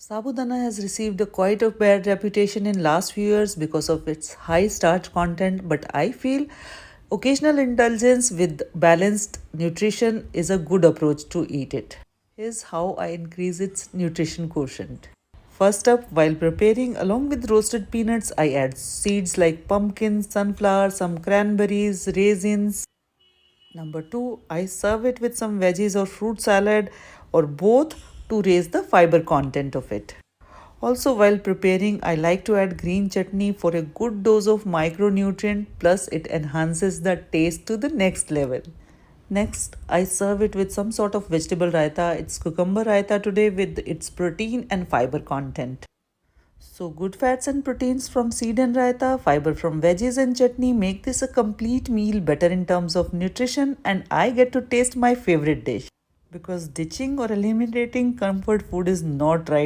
Sabudana has received a quite a bad reputation in last few years because of its high starch content, but I feel occasional indulgence with balanced nutrition is a good approach to eat it. Here's how I increase its nutrition quotient. First up, while preparing, along with roasted peanuts, I add seeds like pumpkin, sunflower, some cranberries, raisins. Number two, I serve it with some veggies or fruit salad or both to raise the fiber content of it. Also, while preparing, I like to add green chutney for a good dose of micronutrient, plus it enhances the taste to the next level. Next, I serve it with some sort of vegetable raita. It's cucumber raita today with its protein and fiber content. So, good fats and proteins from seed and raita, fiber from veggies and chutney make this a complete meal better in terms of nutrition, and I get to taste my favorite dish. Because ditching or eliminating comfort food is not right.